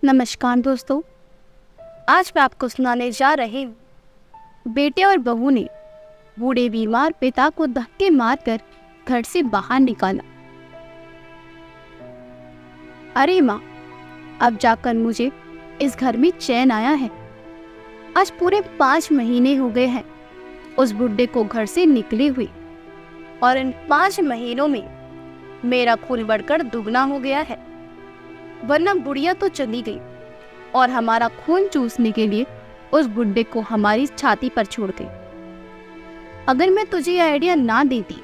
नमस्कार दोस्तों। आज मैं आपको सुनाने जा रही हूँ बेटे और बहू ने बूढ़े बीमार पिता को धक्के मारकर घर से बाहर निकाला। अरे माँ, अब जाकर मुझे इस घर में चैन आया है। आज पूरे 5 महीने हो गए हैं उस बुढ़े को घर से निकले हुए, और इन 5 महीनों में मेरा खून बढ़कर दुगना हो गया है। वरना बुढ़िया तो चली गई और हमारा खून चूसने के लिए उस बुड्ढे को हमारी छाती पर छोड़ गई। अगर मैं तुझे यह आइडिया ना देती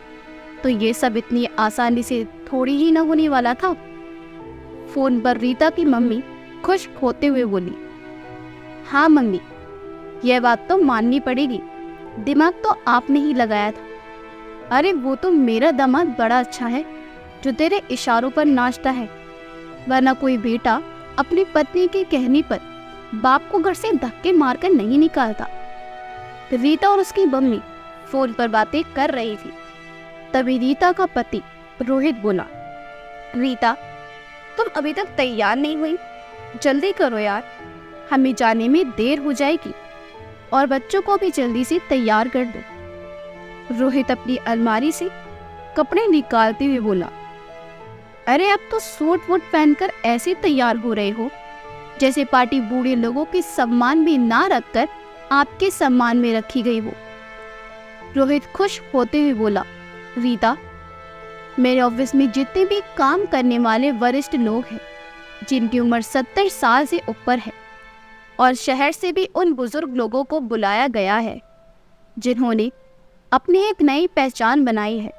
तो ये सब इतनी आसानी से थोड़ी ही ना होने वाला था। फोन पर रीता की मम्मी खुश होते हुए बोली, हाँ मम्मी, यह बात तो माननी पड़ेगी, दिमाग तो आपने ही लगाया था। अरे वो तो मेरा दामाद बड़ा अच्छा है जो तेरे इशारों पर नाचता है, वरना कोई बेटा अपनी पत्नी के कहने पर बाप को घर से धक्के मारकर नहीं निकालता। रीता और उसकी मम्मी फोन पर बातें कर रही थी। तभी रीता का पति रोहित बोला, रीता, तुम अभी तक तैयार नहीं हुई, जल्दी करो यार, हमें जाने में देर हो जाएगी, और बच्चों को भी जल्दी से तैयार कर दो। रोहित अपनी अलमारी से कपड़े निकालते हुए बोला, अरे अब तो सूट वूट पहनकर ऐसे तैयार हो रहे हो जैसे पार्टी बूढ़े लोगों के सम्मान में ना रखकर आपके सम्मान में रखी गई हो। रोहित खुश होते हुए बोला, रीता, मेरे ऑफिस में जितने भी काम करने वाले वरिष्ठ लोग हैं जिनकी उम्र 70 साल से ऊपर है, और शहर से भी उन बुजुर्ग लोगों को बुलाया गया है जिन्होंने अपनी एक नई पहचान बनाई है,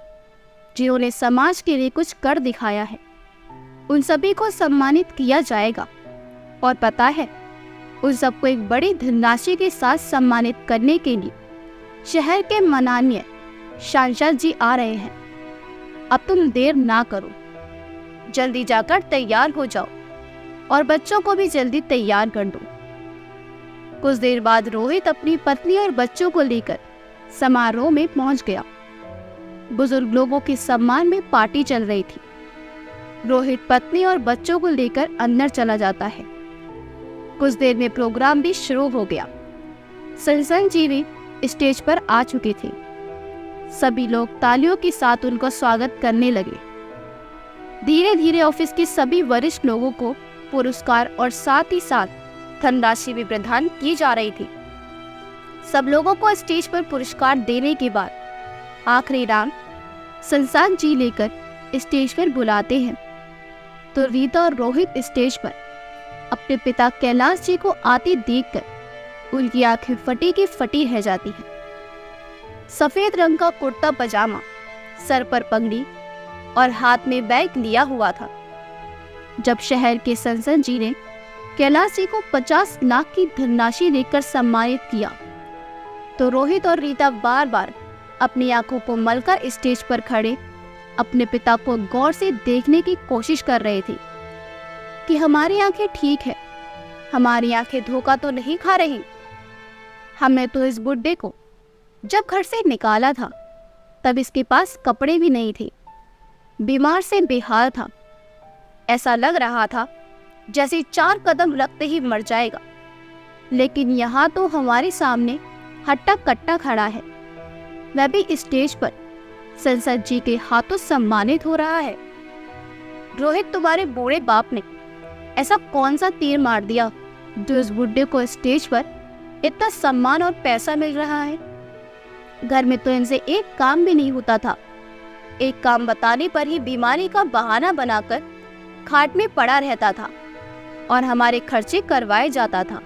जिन्होंने समाज के लिए कुछ कर दिखाया है, उन सभी को सम्मानित किया जाएगा। और पता है, उन सबको एक बड़ी धनराशि के साथ सम्मानित करने के लिए शहर के माननीय सांसद जी आ रहे हैं। अब तुम देर ना करो, जल्दी जाकर तैयार हो जाओ और बच्चों को भी जल्दी तैयार कर दो। कुछ देर बाद रोहित अपनी पत्नी और बच्चों को लेकर समारोह में पहुंच गया। बुजुर्ग लोगों के सम्मान में पार्टी चल रही थी। रोहित पत्नी और बच्चों को लेकर अंदर चला जाता है। कुछ देर में प्रोग्राम भी शुरू हो गया। संजय जी भी स्टेज पर आ चुके थे। सभी लोग तालियों के साथ उनका स्वागत करने लगे। धीरे धीरे ऑफिस के सभी वरिष्ठ लोगों को पुरस्कार और साथ ही साथ धनराशि भी प्रदान की जा रही थी। सब लोगों को स्टेज पर पुरस्कार देने के बाद आखिरी राम संसार जी लेकर स्टेज पर बुलाते हैं तो रीता और रोहित स्टेज पर अपने पिता कैलाश जी को आते देखकर उनकी आंखें फटी की फटी रह जाती हैं। सफेद रंग का कुर्ता पजामा, सर पर पगड़ी और हाथ में बैग लिया हुआ था। जब शहर के संसद जी ने कैलाश जी को 50 लाख की धनराशि देकर सम्मानित किया तो रोहित और रीता बार बार अपनी आंखों को मलकर स्टेज पर खड़े अपने पिता को गौर से देखने की कोशिश कर रहे थे कि हमारी आंखें ठीक है, हमारी आंखें धोखा तो नहीं खा रही। हमने तो इस बुड्ढे को जब घर से निकाला था तब इसके पास कपड़े भी नहीं थे, बीमार से बेहाल था। ऐसा लग रहा था जैसे 4 कदम रखते ही मर जाएगा, लेकिन यहाँ तो हमारे सामने हट्टा कट्टा खड़ा है, वह भी स्टेज पर संसद जी के हाथों सम्मानित हो रहा है। रोहित, तुम्हारे बूढ़े बाप ने ऐसा कौन सा तीर मार दिया जो इस बुड्ढे को स्टेज पर इतना सम्मान और पैसा मिल रहा है? घर में तो इनसे एक काम भी नहीं होता था। एक काम बताने पर ही बीमारी का बहाना बनाकर खाट में पड़ा रहता था और हमारे खर्चे करवाए जाता था।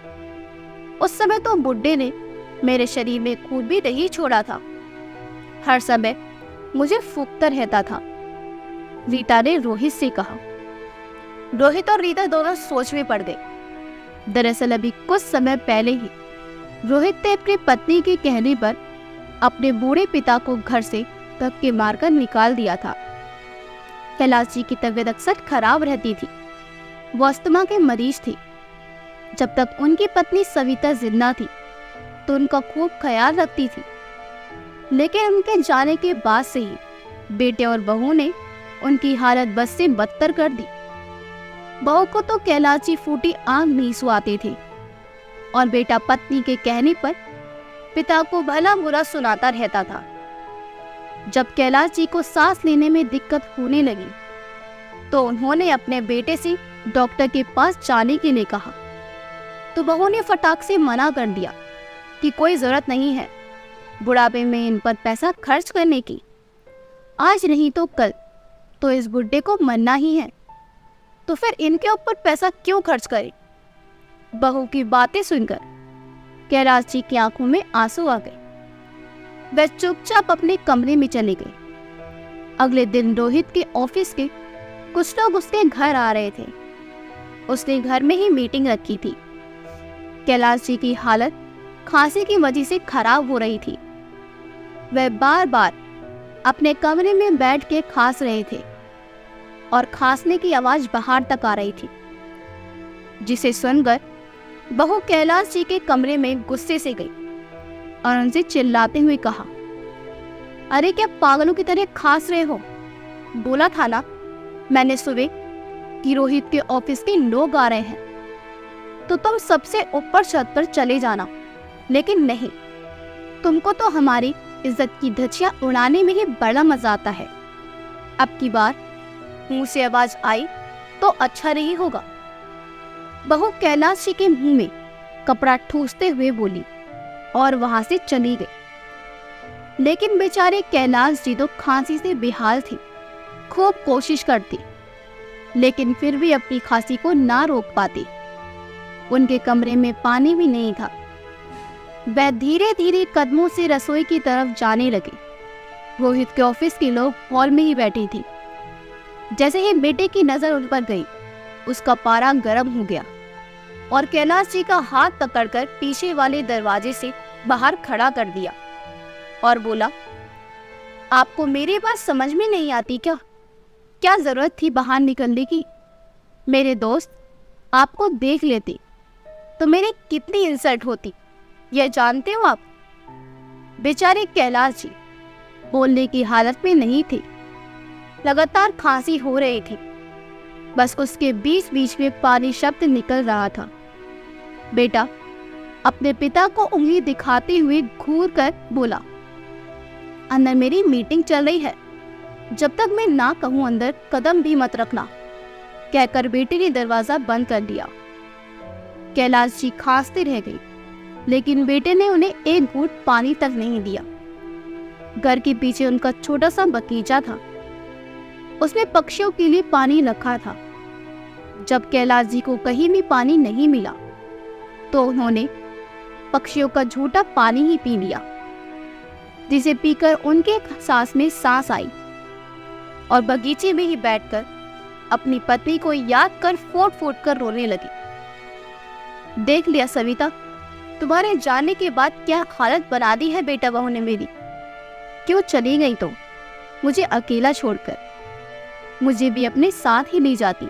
उस समय तो बुड्ढे ने मेरे शरीर में खून भी नहीं छोड़ा था, हर समय मुझे फूकता रहता था, रीता ने रोहित से कहा। रोहित और रीता दोनों सोच में पड़ गए। दरअसल अभी कुछ समय पहले ही रोहित ने अपनी पत्नी के कहने पर अपने बूढ़े पिता को घर से धक्के मारकर निकाल दिया था। कैलाश जी की तबीयत अक्सर खराब रहती थी, वो अस्थमा के मरीज थे। जब तक उनकी पत्नी सविता जिंदा थी तो उनका खूब ख्याल रखती थी, लेकिन उनके जाने के बाद से ही बेटे और बहू ने उनकी हालत बस से बदतर कर दी। बहू को तो कैलाश जी फूटी आंख नहीं सुहाते थे और बेटा पत्नी के कहने पर पिता को भला बुरा सुनाता रहता था। जब कैलाश जी को सांस लेने में दिक्कत होने लगी तो उन्होंने अपने बेटे से डॉक्टर के पास जाने के लिए कहा, तो बहू ने फटाक से मना कर दिया कि कोई जरूरत नहीं है बुढ़ापे में इन पर पैसा खर्च करने की, आज नहीं तो कल तो इस बुढ़े को मरना ही है, तो फिर इनके ऊपर पैसा क्यों खर्च करें। बहू की बातें सुनकर कैलाश जी की आंखों में आंसू आ गए। वह चुपचाप अपने कमरे में चले गए। अगले दिन रोहित के ऑफिस के कुछ लोग उसके घर आ रहे थे। उसने घर में ही मीटिंग रखी थी। कैलाश जी की हालत खांसी की वजह से खराब हो रही थी। वह बार बार अपने कमरे में बैठ के खांस रहे थे और खांसने की आवाज बाहर तक आ रही थी, जिसे सुनकर बहू कैलाश जी के कमरे में गुस्से से गई और उनसे चिल्लाते हुए कहा, अरे क्या पागलों की तरह खांस रहे हो? बोला था ना मैंने सुबह कि रोहित के ऑफिस के लोग आ रहे हैं, तो तुम सबसे ऊपर छत पर चले जाना, लेकिन नहीं, तुमको तो हमारी इज्जत की धज्जियां उड़ाने में ही बड़ा मजा आता है। अब की बार मुंह से आवाज आई तो अच्छा नहीं होगा। बहू कैलाश जी के मुंह में कपड़ा ठूसते हुए बोली और वहां से चली गई। लेकिन बेचारे कैलाश जी तो खांसी से बेहाल थे। खूब कोशिश करती, लेकिन फिर भी अपनी खांसी को ना रोक पाती। उनके कमरे में पानी भी नहीं था। वह धीरे धीरे कदमों से रसोई की तरफ जाने लगे। रोहित के ऑफिस के लोग हॉल में ही बैठी थी। जैसे ही बेटे की नजर उन पर गई, उसका पारा गर्म हो गया और कैलाश जी का हाथ पकड़कर पीछे वाले दरवाजे से बाहर खड़ा कर दिया और बोला, आपको मेरी बात समझ में नहीं आती क्या? क्या जरूरत थी बाहर निकलने की? मेरे दोस्त आपको देख लेते तो मेरी कितनी इंसल्ट होती, यह जानते हो आप? बेचारे कैलाश जी बोलने की हालत में नहीं थे। लगातार खांसी हो रही थी। बस उसके बीच बीच में पानी शब्द निकल रहा था। बेटा अपने पिता को उंगली दिखाते हुए घूर कर बोला, अंदर मेरी मीटिंग चल रही है, जब तक मैं ना कहूं अंदर कदम भी मत रखना, कहकर बेटे ने दरवाजा बंद कर दिया। कैलाश जी खांसते रह गई, लेकिन बेटे ने उन्हें एक घूंट पानी तक नहीं दिया। घर के पीछे उनका छोटा सा बगीचा था, उसमें पक्षियों के लिए पानी रखा था। जब कैलाश जी को कहीं भी पानी नहीं मिला तो उन्होंने पक्षियों का झूठा पानी ही पी लिया, जिसे पीकर उनके सांस में सांस आई और बगीचे में ही बैठकर अपनी पत्नी को याद कर फूट फूट कर रोने लगी। देख लिया सविता, तुम्हारे जाने के बाद क्या हालत बना दी है बेटा बहू ने मेरी। क्यों चली गई तो मुझे अकेला छोड़कर? मुझे भी अपने साथ ही ले जाती।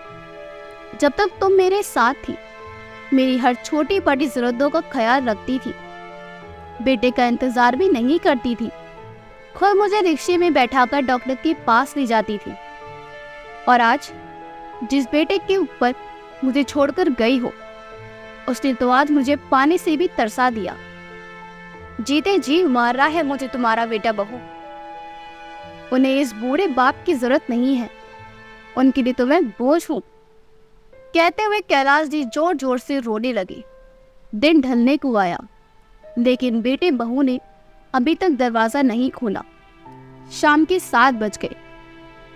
जब तक तुम मेरे साथ थी, मेरी हर छोटी बड़ी जरूरतों का ख्याल रखती थी, बेटे का इंतजार भी नहीं करती थी, खुद मुझे रिक्शे में बैठाकर डॉक्टर के पास ले जाती थी। और आज जिस बेटे के ऊपर मुझे छोड़कर गई हो, उसने तो आज मुझे पानी से भी तरसा दिया। जीते जी मार रहा है मुझे तुम्हारा बेटा बहू। उन्हें इस बूढ़े बाप की जरूरत नहीं है, उनके लिए तो मैं बोझ हूं। कहते हुए कैलाश जी जोर जोर से रोने लगे। दिन ढलने को आया, लेकिन बेटे बहू ने अभी तक दरवाजा नहीं खोला। शाम के 7 बज गए।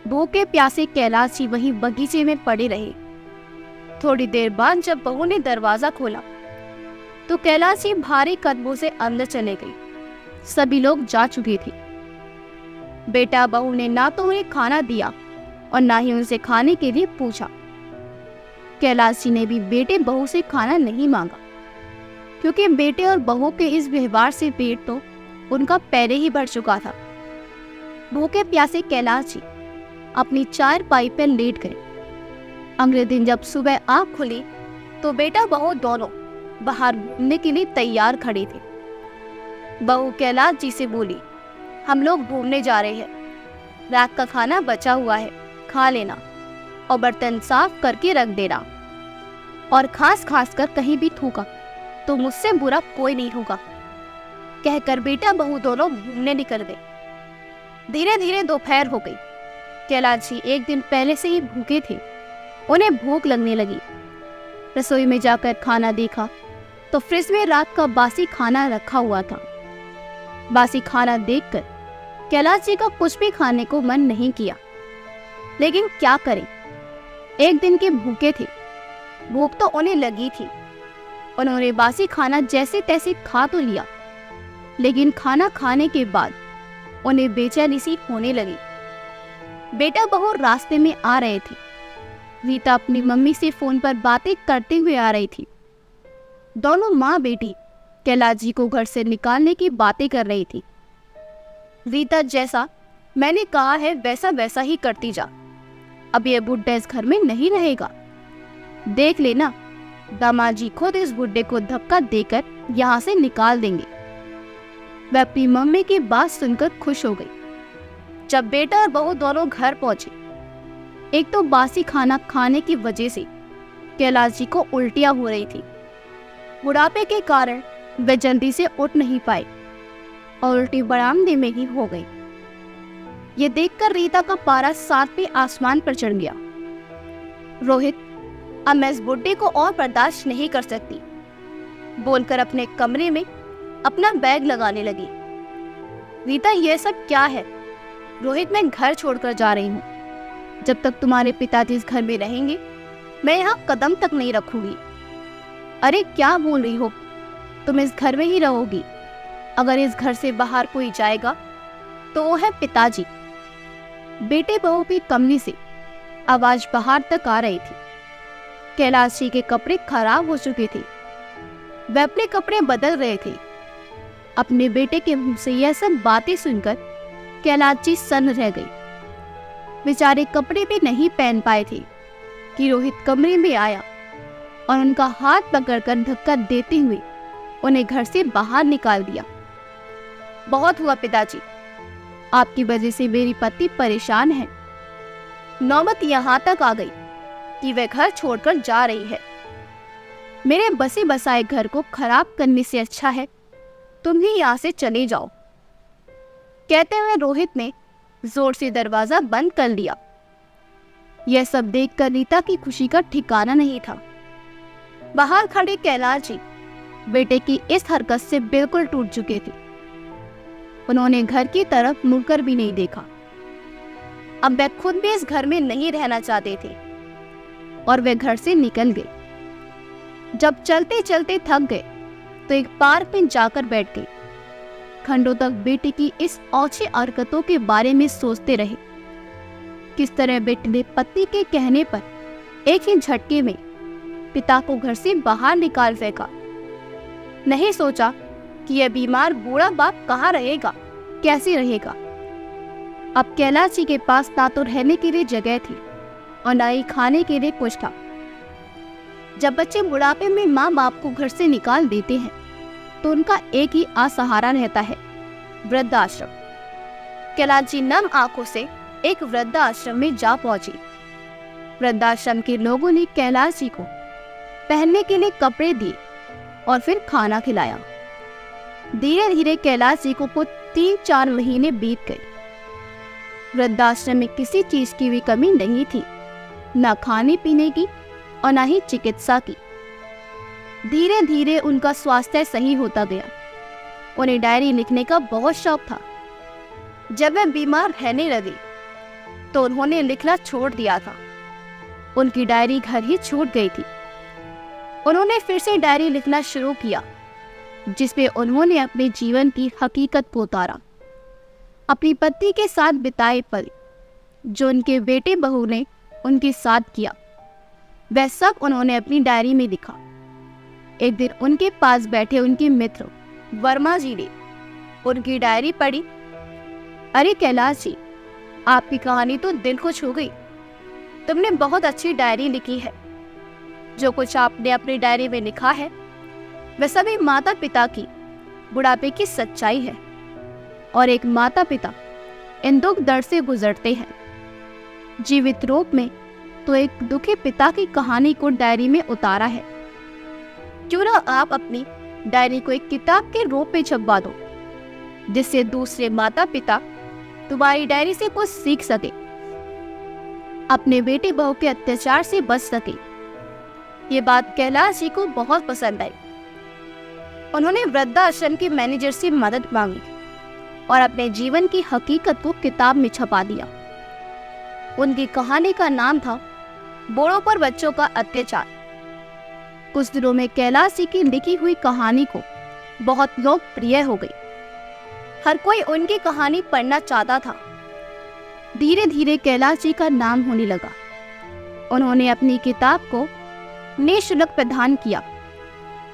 भूखे प्यासे कैलाश जी वहीं बगीचे में पड़े रहे। थोड़ी देर बाद जब बहू ने दरवाजा खोला तो कैलाश जी भारी कदमों से अंदर चले गई। सभी लोग जा चुके थे। बेटा बहू ने ना तो उन्हें खाना दिया और ना ही उनसे खाने के लिए पूछा। कैलाश जी ने भी बेटे बहू से खाना नहीं मांगा, क्योंकि बेटे और बहू के इस व्यवहार से पेट तो उनका पहले ही भर चुका था। भूखे प्यासे कैलाश जी अपनी चारपाई पर लेट गए। अगले दिन जब सुबह आँख खुली तो बेटा बहू दोनों बाहर घूमने के लिए तैयार खड़े थे। बहू कैलाश जी से बोली, हम लोग घूमने जा रहे हैं, रात का खाना बचा हुआ है, खा लेना। और बर्तन साफ करके रख देना, और खास खास कर कहीं भी थूका तो मुझसे बुरा कोई नहीं होगा, कहकर बेटा बहू दोनों घूमने निकल गए। धीरे धीरे दोपहर हो गई। कैलाश जी एक दिन पहले से ही भूखे थे। उन्हें भूख लगने लगी। रसोई में जाकर खाना देखा तो फ्रिज में रात का बासी खाना रखा हुआ था। बासी खाना देखकर कैलाश जी का कुछ भी खाने को मन नहीं किया, लेकिन क्या करें, एक दिन के भूखे थे, भूख तो उन्हें लगी थी। उन्होंने बासी खाना जैसे तैसे खा तो लिया, लेकिन खाना खाने के बाद उन्हें बेचैनी सी होने लगी। बेटा बहू रास्ते में आ रहे थे। रीता अपनी मम्मी से फोन पर बातें करते हुए आ रही थी। दोनों माँ बेटी कैलाश जी को घर से निकालने की बातें कर रही थी। रीता, जैसा मैंने कहा है वैसा वैसा ही करती जा, अब ये बुड्ढा इस घर में नहीं रहेगा। देख लेना, दामाद जी खुद इस बुड्ढे को धक्का देकर यहाँ से निकाल देंगे। वह अपनी मम्मी की बात सुनकर खुश हो गई। जब बेटा और बहू दोनों घर पहुंचे, एक तो बासी खाना खाने की वजह से कैलाश जी को उल्टियां हो रही थी। बुढ़ापे के कारण वे जल्दी से उठ नहीं पाए और उल्टी बरामदे में ही हो गई। ये देखकर रीता का पारा 7वें आसमान पर चढ़ गया। रोहित, अब मैं इस बुड्ढे को और बर्दाश्त नहीं कर सकती, बोलकर अपने कमरे में अपना बैग लगाने लगी। रीता, यह सब क्या है? रोहित, मैं घर छोड़कर जा रही हूँ। जब तक तुम्हारे पिताजी इस घर में रहेंगे, मैं यहाँ कदम तक नहीं रखूंगी। अरे क्या बोल रही हो, तुम इस घर में ही रहोगी। अगर इस घर से बाहर कोई जाएगा तो वो है पिताजी। बेटे बहू की कमनी से आवाज बाहर तक आ रही थी। कैलाश जी के कपड़े खराब हो चुके थे। वे अपने कपड़े बदल रहे थे। अपने बेटे के मुंह से यह सब बातें सुनकर कैलाश जी सन्न रह गई। बेचारे कपड़े भी नहीं पहन पाए थे कि रोहित कमरे में आया और उनका हाथ पकड़कर धक्का देते हुए उन्हें घर से बाहर निकाल दिया। बहुत हुआ पिताजी, आपकी वजह से मेरी पत्नी परेशान है। नौबत यहाँ तक आ गई कि वह घर छोड़कर जा रही है। मेरे बसे बसाए घर को खराब करने से अच्छा है तुम ही यहाँ से चले जाओ। कहते हुए रोहित ने जोर से दरवाजा बंद कर लिया। यह सब देखकर रीता की खुशी का ठिकाना नहीं था। बाहर खड़े कैलाश जी बेटे की इस हरकत से बिल्कुल टूट चुके थे। उन्होंने घर की तरफ मुड़कर भी नहीं देखा। अब वे खुद भी इस घर में नहीं रहना चाहते थे और वे घर से निकल गए। जब चलते चलते थक गए तो एक पार्क में जाकर बैठ गए। घंटों तक बेटे की इस औछी हरकतों के बारे में सोचते रहे। किस तरह बेटे ने पति के कहने पर एक ही झटके में पिता को घर से बाहर निकाल फेंका। नहीं सोचा कि यह बीमार बूढ़ा बाप कहाँ रहेगा, कैसे रहेगा। अब कैलाश जी के पास ना तो रहने के लिए जगह थी और ना ही खाने के लिए कुछ था। जब बच्चे बुढ़ापे में माँ बाप को घर से निकाल देते हैं तो उनका एक ही आसहारा रहता है, वृद्धाश्रम। कैलाश जी नम आंखों से एक वृद्धाश्रम में जा पहुंचे। वृद्धाश्रम के लोगों ने कैलाश जी को पहनने के लिए कपड़े दिए और फिर खाना खिलाया। धीरे धीरे कैलाश जी को कुछ 3-4 महीने बीत गए। वृद्धाश्रम में किसी चीज की भी कमी नहीं थी, न खाने पीने की और न ही चिकित्सा की। धीरे धीरे उनका स्वास्थ्य सही होता गया। उन्हें डायरी लिखने का बहुत शौक था। जब वे बीमार रहने लगे तो उन्होंने लिखना छोड़ दिया था। उनकी डायरी घर ही छूट गई थी। उन्होंने फिर से डायरी लिखना शुरू किया, जिसमें उन्होंने अपने जीवन की हकीकत को उतारा। अपनी पत्नी के साथ बिताए पल, जो उनके बेटे बहू ने उनके साथ किया, वह सब उन्होंने अपनी डायरी में लिखा। एक दिन उनके पास बैठे उनके मित्र वर्मा जी ने उनकी डायरी पढ़ी। अरे कैलाश जी, आपकी कहानी तो दिल को छू गई। तुमने बहुत अच्छी डायरी लिखी है। जो कुछ आपने अपनी डायरी में लिखा है वह सभी माता पिता की बुढ़ापे की सच्चाई है। और एक माता पिता इन दुख दर्द से गुजरते हैं। जीवित रूप में तो एक दुखी पिता की कहानी को डायरी में उतारा है। क्यों ना आप अपनी डायरी को एक किताब के रूप में छपवा दो, जिससे दूसरे माता पिता तुम्हारी डायरी से कुछ सीख सके, अपने बेटे बहू के अत्याचार से बच सके। ये बात कैलाश जी को बहुत पसंद आई। उन्होंने वृद्धाश्रम के मैनेजर से मदद मांगी और अपने जीवन की हकीकत को किताब में छपा दिया। उनकी कहानी का नाम था बूढ़ों पर बच्चों का अत्याचार। कुछ दिनों में कैलाश जी की लिखी हुई कहानी को बहुत लोकप्रिय हो गई। हर कोई उनकी कहानी पढ़ना चाहता था। धीरे धीरे कैलाश जी का नाम होने लगा। उन्होंने अपनी किताब को निःशुल्क प्रदान किया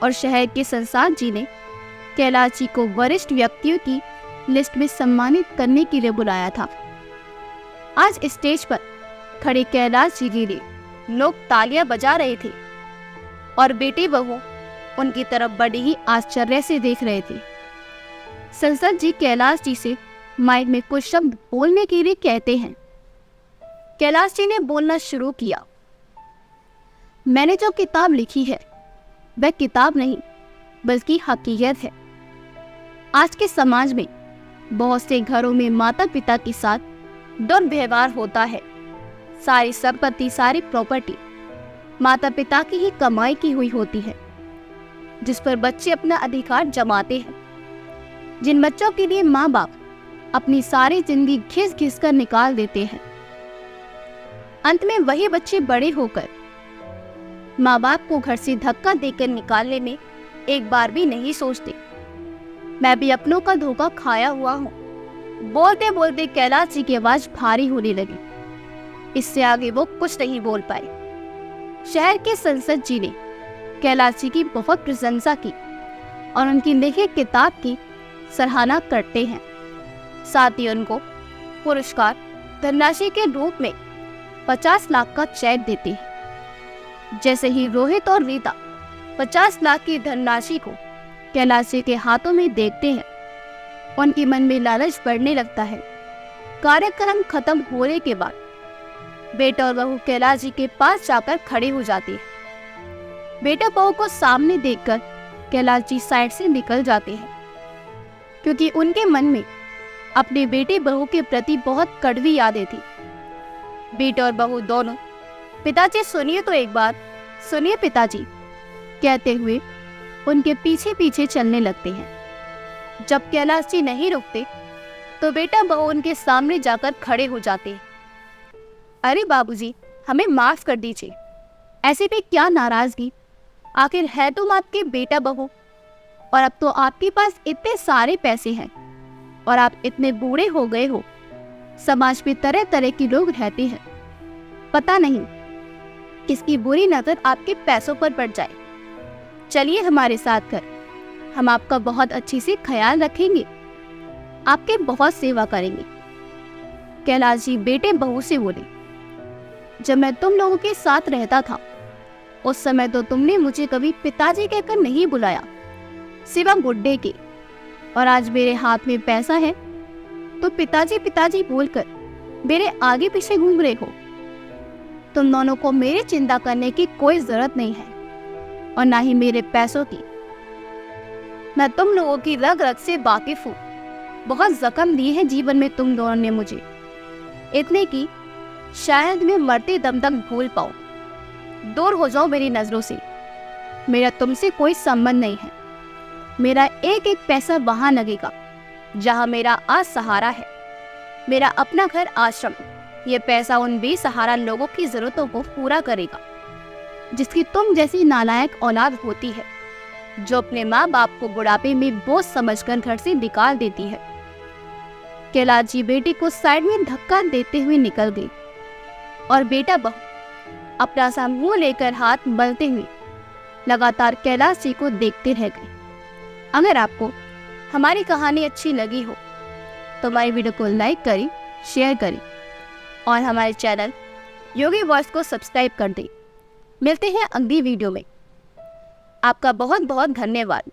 और शहर के संसार जी ने कैलाश जी को वरिष्ठ व्यक्तियों की लिस्ट में सम्मानित करने के लिए बुलाया था। आज स्टेज पर खड़े कैलाश जी के लिए लोग तालियां बजा रहे थे और बेटे बहू उनकी तरफ बड़े ही आश्चर्य से देख रहे थे। संसद जी कैलाश जी से माइक में कुछ शब्द बोलने के लिए कहते हैं। कैलाश जी ने बोलना शुरू किया। मैंने जो किताब लिखी है वह किताब नहीं बल्कि हकीकत है। आज के समाज में बहुत से घरों में माता पिता के साथ दुर्व्यवहार होता है। सारी संपत्ति, सारी प्रॉपर्टी माता पिता की ही कमाई की हुई होती है, जिस पर बच्चे अपना अधिकार जमाते हैं। जिन बच्चों के लिए माँ बाप अपनी सारी जिंदगी घिस घिस कर निकाल देते हैं, अंत में वही बच्चे बड़े होकर माँ बाप को घर से धक्का देकर निकालने में एक बार भी नहीं सोचते। मैं भी अपनों का धोखा खाया हुआ हूँ। बोलते बोलते कैलाश जी की आवाज भारी होने लगी। इससे आगे वो कुछ नहीं बोल पाए। शहर के संसद जी ने कैलाश जी की बहुत प्रशंसा की और उनकी लिखी किताब की सराहना करते हैं। साथ ही उनको पुरस्कार धनराशि के रूप में 50 लाख का चेक देते हैं। जैसे ही रोहित और रीता 50 लाख की धनराशि को कैलाश जी के हाथों में देखते हैं, उनके मन में लालच बढ़ने लगता है। कार्यक्रम खत्म होने के बाद बेटा और बहू कैलाश जी के पास जाकर खड़े हो जाते हैं। बेटा बहू को सामने देखकर कैलाश जी साइड से निकल जाते हैं, क्योंकि उनके मन में अपने बेटे बहू के प्रति बहुत कड़वी यादें थी। बेटा और बहू दोनों पिताजी सुनिए तो एक बार, सुनिए पिताजी कहते हुए उनके पीछे पीछे चलने लगते हैं। जब कैलाश जी नहीं रुकते तो बेटा बहू उनके सामने जाकर खड़े हो जाते हैं। अरे बाबूजी, हमें माफ कर दीजिए, ऐसे भी क्या नाराजगी, आखिर है तुम आपके बेटा बहू, और अब तो आपके पास इतने सारे पैसे हैं और आप इतने बूढ़े हो गए हो। समाज में तरह तरह के लोग रहते हैं, पता नहीं किसकी बुरी नजर आपके पैसों पर पड़ जाए। चलिए हमारे साथ कर, हम आपका बहुत अच्छे से ख्याल रखेंगे, आपके बहुत सेवा करेंगे। कैलाश जी बेटे बहू से बोले, जब मैं तुम लोगों के साथ रहता था उस समय तो तुमने मुझे कभी पिताजी कहकर नहीं बुलाया, सिवा बुड्ढे के, और आज मेरे हाथ में पैसा है तो पिताजी पिताजी बोलकर मेरे आगे पीछे घूम रहे हो। तुम दोनों को मेरी चिंता करने की कोई जरूरत नहीं है और ना ही मेरे पैसों की। मैं तुम लोगों की रग रग से वाकिफ हूँ। बहुत जख्म दिए हैं जीवन में तुम दोनों ने मुझे, इतने की शायद मैं मरते दम तक भूल पाऊं। दूर हो जाओ मेरी नजरों से, मेरा तुमसे कोई संबंध नहीं है। मेरा एक एक पैसा वहां लगेगा जहां मेरा आज सहारा है, मेरा अपना घर आश्रम। ये पैसा उन बेसहारा लोगों की जरूरतों को पूरा करेगा जिसकी तुम जैसी नालायक औलाद होती है, जो अपने माँ बाप को बुढ़ापे में बोझ समझकर घर से निकाल देती है। कैलाश जी बेटे को साइड में धक्का देते हुए निकल गई और बेटा बहू अपना सा मुंह लेकर हाथ मलते हुए लगातार कैलाश जी को देखते रह गए। अगर आपको हमारी कहानी अच्छी लगी हो तो हमारी वीडियो को लाइक करें, शेयर करें और हमारे चैनल योगी वॉइस को सब्सक्राइब कर दें। मिलते हैं अगली वीडियो में। आपका बहुत बहुत धन्यवाद।